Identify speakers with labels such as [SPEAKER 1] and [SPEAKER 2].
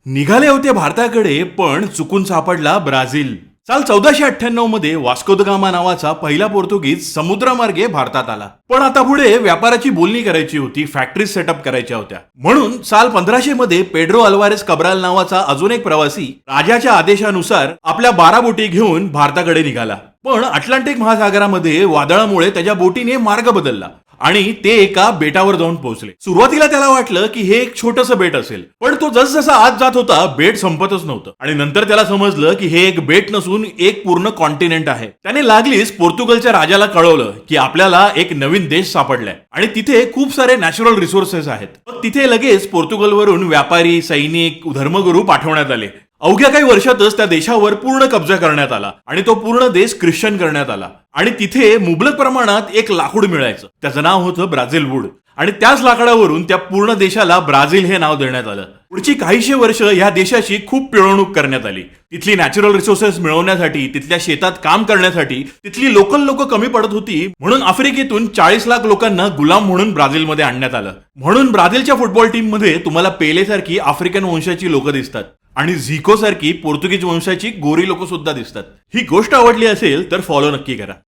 [SPEAKER 1] निघाले होते भारताकडे पण चुकून सापडला ब्राझील. साल 1498 मध्ये वास्को द गामा नावाचा पहिला पोर्तुगीज समुद्रमार्गे भारतात आला. पण आता पुढे व्यापाराची बोलणी करायची होती, फॅक्टरी सेटअप करायच्या होत्या. म्हणून साल 1500 मध्ये पेड्रो अल्वारेस कब्राल नावाचा अजून एक प्रवासी राजाच्या आदेशानुसार आपल्या 12 बोटी घेऊन भारताकडे निघाला. पण अटलांटिक महासागरामध्ये वादळामुळे त्याच्या बोटीने मार्ग बदलला आणि ते एका बेटावर जाऊन पोहोचले. सुरुवातीला त्याला वाटलं की हे एक छोटंसं बेट असेल, पण तो जसजसा आत जात होता बेट संपतच नव्हतं. आणि नंतर त्याला समजलं की हे एक बेट नसून एक पूर्ण कॉन्टिनेंट आहे. त्याने लागलीच पोर्तुगलच्या राजाला कळवलं की आपल्याला एक नवीन देश सापडलाय आणि तिथे खूप सारे नॅचरल रिसोर्सेस आहेत. मग तिथे लगेच पोर्तुगलवरून व्यापारी, सैनिक, धर्मगुरू पाठवण्यात आले. अवघ्या काही वर्षातच त्या देशावर पूर्ण कब्जा करण्यात आला आणि तो पूर्ण देश ख्रिश्चन करण्यात आला. आणि तिथे मुबलक प्रमाणात एक लाकूड मिळायचं, त्याचं नाव होतं ब्राझील वूड. आणि त्याच लाकडावरून त्या पूर्ण देशाला ब्राझील हे नाव देण्यात आलं. पुढची काहीशे वर्ष या देशाची खूप पिळवणूक करण्यात आली. तिथली नॅचरल रिसोर्सेस मिळवण्यासाठी, तिथल्या शेतात काम करण्यासाठी तिथली लोकल लोक कमी पडत होती. म्हणून आफ्रिकेतून 40 लाख लोकांना गुलाम म्हणून ब्राझीलमध्ये आणण्यात आलं. म्हणून ब्राझीलच्या फुटबॉल टीम मध्ये तुम्हाला पेले सारखी आफ्रिकन वंशाची लोक दिसतात आणि झिको सारखी पोर्तुगीज वंशाची गोरी लोक सुद्धा दिसतात. ही गोष्ट आवडली असेल तर फॉलो नक्की करा.